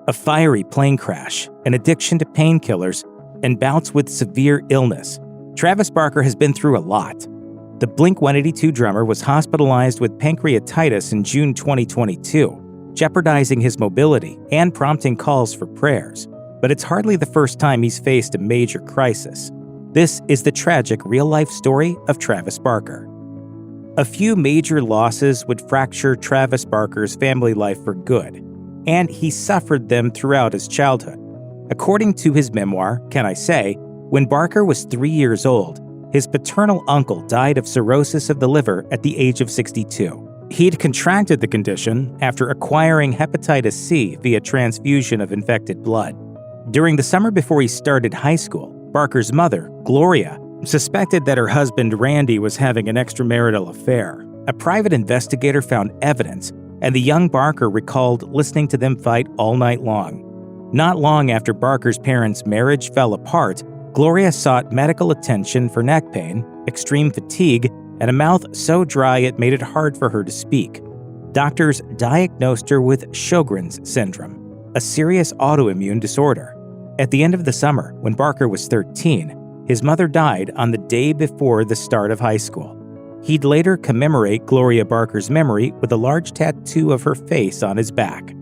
a fiery plane crash, an addiction to painkillers, and bouts with severe illness. Travis Barker has been through a lot. The Blink-182 drummer was hospitalized with pancreatitis in June 2022, jeopardizing his mobility and prompting calls for prayers. But it's hardly the first time he's faced a major crisis. This is the tragic real-life story of Travis Barker. A few major losses would fracture Travis Barker's family life for good, and he suffered them throughout his childhood. According to his memoir, Can I Say, when Barker was 3 years old, his paternal uncle died of cirrhosis of the liver at the age of 62. He'd contracted the condition after acquiring hepatitis C via transfusion of infected blood. During the summer before he started high school, Barker's mother, Gloria, suspected that her husband Randy was having an extramarital affair. A private investigator found evidence, and the young Barker recalled listening to them fight all night long. Not long after Barker's parents' marriage fell apart, Gloria sought medical attention for neck pain, extreme fatigue, and a mouth so dry it made it hard for her to speak. Doctors diagnosed her with Sjogren's syndrome, a serious autoimmune disorder. At the end of the summer, when Barker was 13, his mother died on the day before the start of high school. He'd later commemorate Gloria Barker's memory with a large tattoo of her face on his back.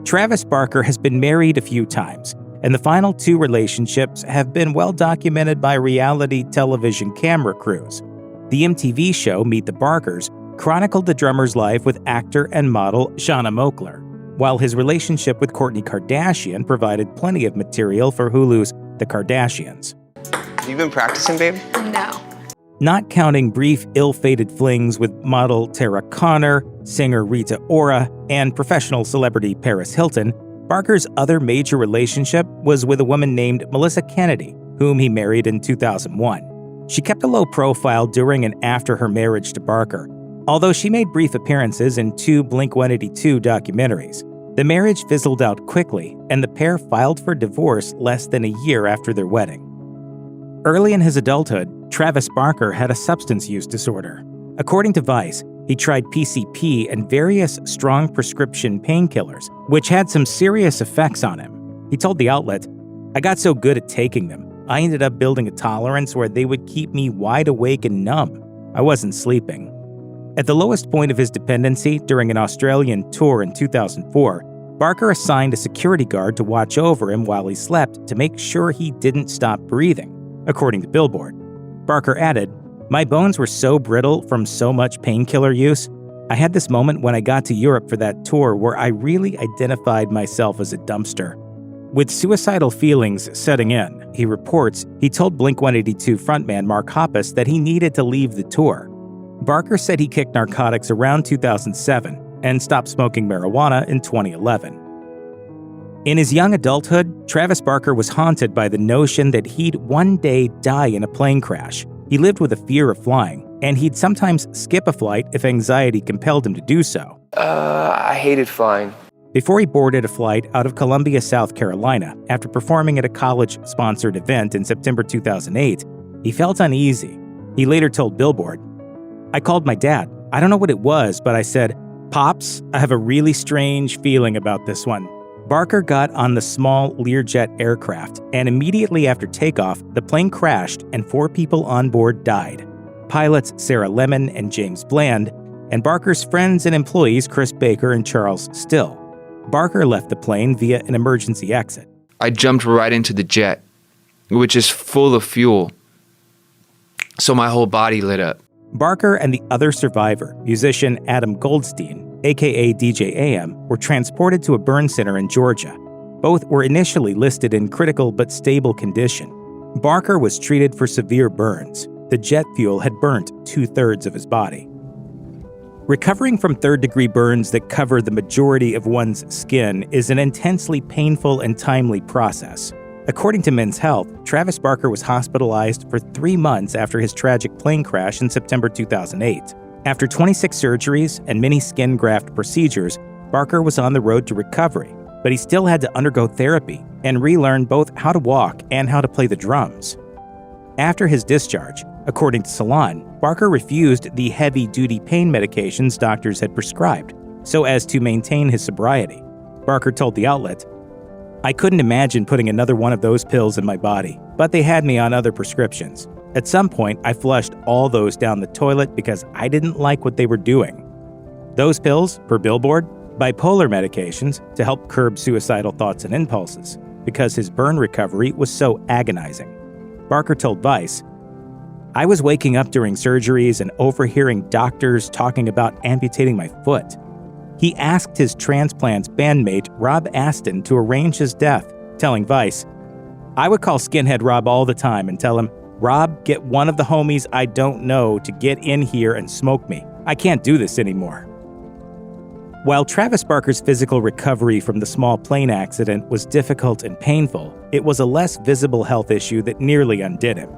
Travis Barker has been married a few times, and the final 2 relationships have been well documented by reality television camera crews. The MTV show Meet the Barkers chronicled the drummer's life with actor and model Shauna Mokler, while his relationship with Kourtney Kardashian provided plenty of material for Hulu's The Kardashians. Have you been practicing, babe? No. Not counting brief, ill-fated flings with model Tara Conner, singer Rita Ora, and professional celebrity Paris Hilton, Barker's other major relationship was with a woman named Melissa Kennedy, whom he married in 2001. She kept a low profile during and after her marriage to Barker, although she made brief appearances in 2 Blink-182 documentaries. The marriage fizzled out quickly, and the pair filed for divorce less than a year after their wedding. Early in his adulthood, Travis Barker had a substance use disorder. According to Vice, he tried PCP and various strong prescription painkillers, which had some serious effects on him. He told the outlet, "I got so good at taking them, I ended up building a tolerance where they would keep me wide awake and numb. I wasn't sleeping." At the lowest point of his dependency during an Australian tour in 2004, Barker assigned a security guard to watch over him while he slept to make sure he didn't stop breathing, according to Billboard. Barker added, "My bones were so brittle from so much painkiller use. I had this moment when I got to Europe for that tour where I really identified myself as a dumpster." With suicidal feelings setting in, he reports he told Blink-182 frontman Mark Hoppus that he needed to leave the tour. Barker said he kicked narcotics around 2007 and stopped smoking marijuana in 2011. In his young adulthood, Travis Barker was haunted by the notion that he'd one day die in a plane crash. He lived with a fear of flying, and he'd sometimes skip a flight if anxiety compelled him to do so. I hated flying. Before he boarded a flight out of Columbia, South Carolina, after performing at a college-sponsored event in September 2008, he felt uneasy. He later told Billboard, "I called my dad. I don't know what it was, but I said, 'Pops, I have a really strange feeling about this one.'" Barker got on the small Learjet aircraft, and immediately after takeoff, the plane crashed and 4 people on board died. Pilots Sarah Lemon and James Bland, and Barker's friends and employees Chris Baker and Charles Still. Barker left the plane via an emergency exit. I jumped right into the jet, which is full of fuel, so my whole body lit up. Barker and the other survivor, musician Adam Goldstein, aka DJ AM, were transported to a burn center in Georgia. Both were initially listed in critical but stable condition. Barker was treated for severe burns. The jet fuel had burnt 2/3 of his body. Recovering from third-degree burns that cover the majority of one's skin is an intensely painful and timely process. According to Men's Health, Travis Barker was hospitalized for 3 months after his tragic plane crash in September 2008. After 26 surgeries and many skin graft procedures, Barker was on the road to recovery, but he still had to undergo therapy and relearn both how to walk and how to play the drums. After his discharge, according to Salon, Barker refused the heavy-duty pain medications doctors had prescribed so as to maintain his sobriety. Barker told the outlet, "I couldn't imagine putting another one of those pills in my body, but they had me on other prescriptions. At some point, I flushed all those down the toilet because I didn't like what they were doing. Those pills, per Billboard, bipolar medications to help curb suicidal thoughts and impulses, because his burn recovery was so agonizing." Barker told Vice, "I was waking up during surgeries and overhearing doctors talking about amputating my foot." He asked his transplant's bandmate Rob Aston to arrange his death, telling Vice, "I would call Skinhead Rob all the time and tell him, 'Rob, get one of the homies I don't know to get in here and smoke me. I can't do this anymore.'" While Travis Barker's physical recovery from the small plane accident was difficult and painful, it was a less visible health issue that nearly undid him.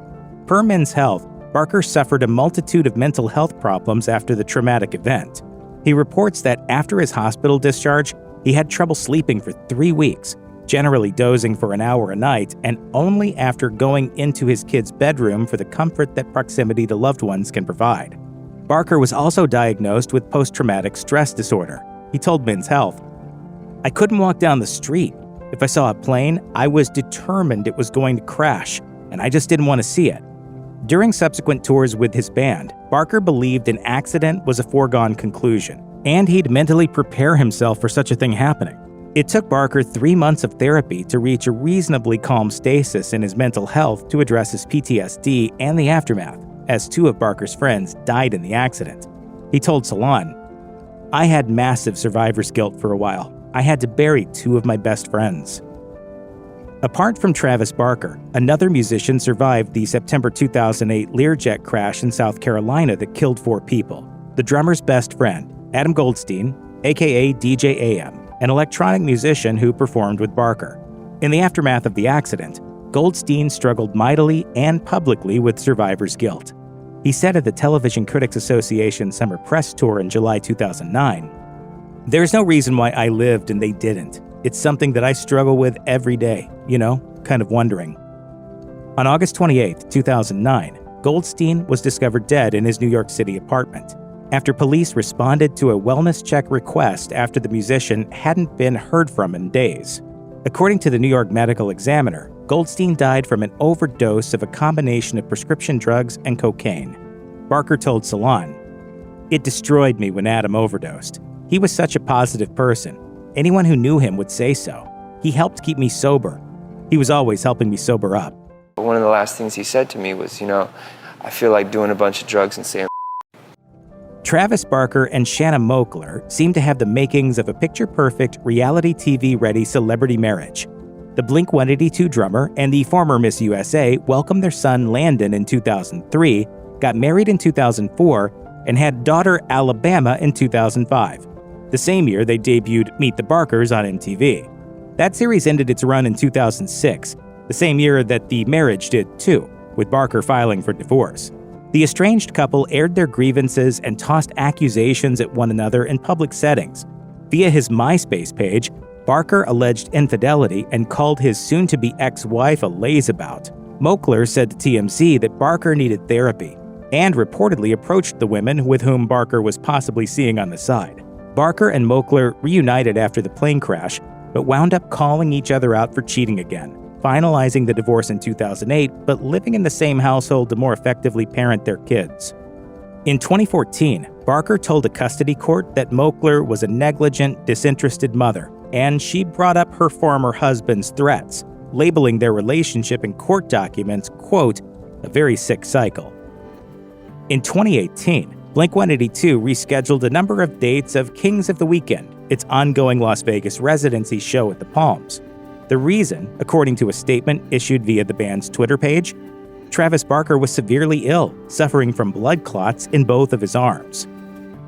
Per Men's Health, Barker suffered a multitude of mental health problems after the traumatic event. He reports that after his hospital discharge, he had trouble sleeping for 3 weeks, generally dozing for an hour a night, and only after going into his kid's bedroom for the comfort that proximity to loved ones can provide. Barker was also diagnosed with post-traumatic stress disorder. He told Men's Health, "I couldn't walk down the street. If I saw a plane, I was determined it was going to crash, and I just didn't want to see it." During subsequent tours with his band, Barker believed an accident was a foregone conclusion, and he'd mentally prepare himself for such a thing happening. It took Barker 3 months of therapy to reach a reasonably calm stasis in his mental health to address his PTSD and the aftermath, as 2 of Barker's friends died in the accident. He told Salon, "I had massive survivor's guilt for a while. I had to bury 2 of my best friends." Apart from Travis Barker, another musician survived the September 2008 Learjet crash in South Carolina that killed 4 people. The drummer's best friend, Adam Goldstein, aka DJ AM, an electronic musician who performed with Barker. In the aftermath of the accident, Goldstein struggled mightily and publicly with survivor's guilt. He said at the Television Critics Association summer press tour in July 2009, "There's no reason why I lived and they didn't. It's something that I struggle with every day, kind of wondering." On August 28, 2009, Goldstein was discovered dead in his New York City apartment after police responded to a wellness check request after the musician hadn't been heard from in days. According to the New York Medical Examiner, Goldstein died from an overdose of a combination of prescription drugs and cocaine. Barker told Salon, "It destroyed me when Adam overdosed. He was such a positive person. Anyone who knew him would say so. He helped keep me sober. He was always helping me sober up." One of the last things he said to me was, "I feel like doing a bunch of drugs and saying." Travis Barker and Shanna Moakler seem to have the makings of a picture-perfect, reality TV-ready celebrity marriage. The Blink-182 drummer and the former Miss USA welcomed their son Landon in 2003, got married in 2004, and had daughter Alabama in 2005. The same year, they debuted Meet the Barkers on MTV. That series ended its run in 2006, the same year that the marriage did too, with Barker filing for divorce. The estranged couple aired their grievances and tossed accusations at one another in public settings. Via his MySpace page, Barker alleged infidelity and called his soon-to-be ex-wife a lazeabout. Moakler said to TMZ that Barker needed therapy, and reportedly approached the women with whom Barker was possibly seeing on the side. Barker and Moakler reunited after the plane crash, but wound up calling each other out for cheating again, finalizing the divorce in 2008, but living in the same household to more effectively parent their kids. In 2014, Barker told a custody court that Moakler was a negligent, disinterested mother, and she brought up her former husband's threats, labeling their relationship in court documents, quote, "a very sick cycle." In 2018, Blink-182 rescheduled a number of dates of Kings of the Weekend, its ongoing Las Vegas residency show at the Palms. The reason, according to a statement issued via the band's Twitter page, Travis Barker was severely ill, suffering from blood clots in both of his arms.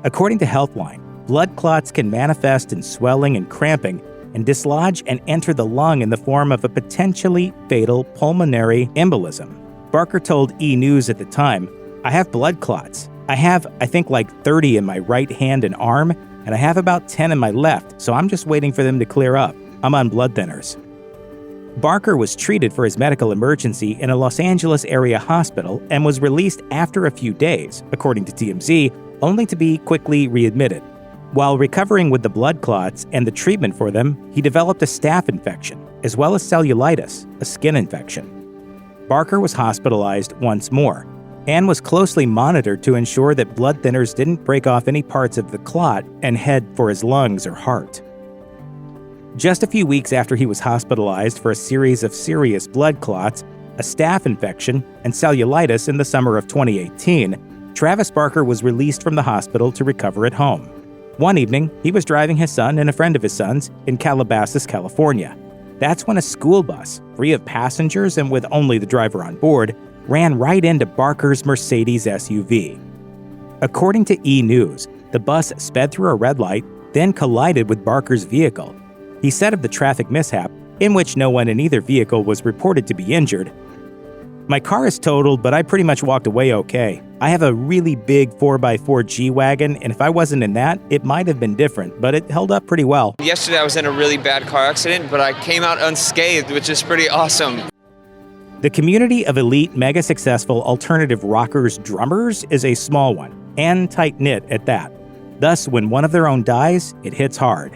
According to Healthline, blood clots can manifest in swelling and cramping and dislodge and enter the lung in the form of a potentially fatal pulmonary embolism. Barker told E! News at the time, "I have blood clots. I have, I think, like 30 in my right hand and arm, and I have about 10 in my left, so I'm just waiting for them to clear up. I'm on blood thinners." Barker was treated for his medical emergency in a Los Angeles area hospital and was released after a few days, according to TMZ, only to be quickly readmitted. While recovering with the blood clots and the treatment for them, he developed a staph infection, as well as cellulitis, a skin infection. Barker was hospitalized once more, and was closely monitored to ensure that blood thinners didn't break off any parts of the clot and head for his lungs or heart. Just a few weeks after he was hospitalized for a series of serious blood clots, a staph infection, and cellulitis in the summer of 2018, Travis Barker was released from the hospital to recover at home. One evening, he was driving his son and a friend of his son's in Calabasas, California. That's when a school bus, free of passengers and with only the driver on board, ran right into Barker's Mercedes SUV. According to E! News, the bus sped through a red light, then collided with Barker's vehicle. He said of the traffic mishap, in which no one in either vehicle was reported to be injured, "My car is totaled, but I pretty much walked away okay. I have a really big 4x4 G-Wagon, and if I wasn't in that, it might have been different, but it held up pretty well." Yesterday I was in a really bad car accident, but I came out unscathed, which is pretty awesome. The community of elite, mega-successful alternative rockers drummers is a small one, and tight-knit at that. Thus, when one of their own dies, it hits hard.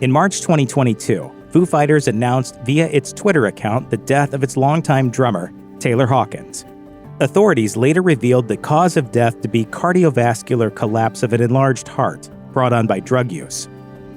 In March 2022, Foo Fighters announced via its Twitter account the death of its longtime drummer, Taylor Hawkins. Authorities later revealed the cause of death to be cardiovascular collapse of an enlarged heart, brought on by drug use.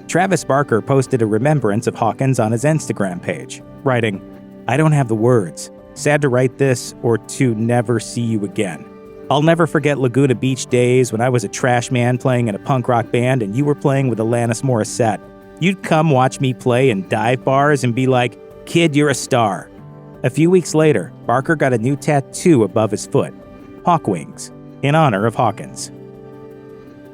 Travis Barker posted a remembrance of Hawkins on his Instagram page, writing, "I don't have the words. Sad to write this or to never see you again. I'll never forget Laguna Beach days when I was a trash man playing in a punk rock band and you were playing with Alanis Morissette. You'd come watch me play in dive bars and be like, 'Kid, you're a star.'" A few weeks later, Barker got a new tattoo above his foot, hawk wings, in honor of Hawkins.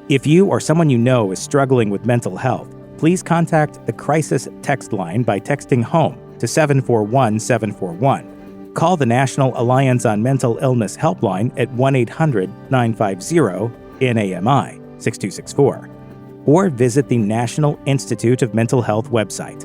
If you or someone you know is struggling with mental health, please contact the Crisis Text Line by texting HOME to 741-741. Call the National Alliance on Mental Illness helpline at 1-800-950-NAMI 6264, or visit the National Institute of Mental Health website.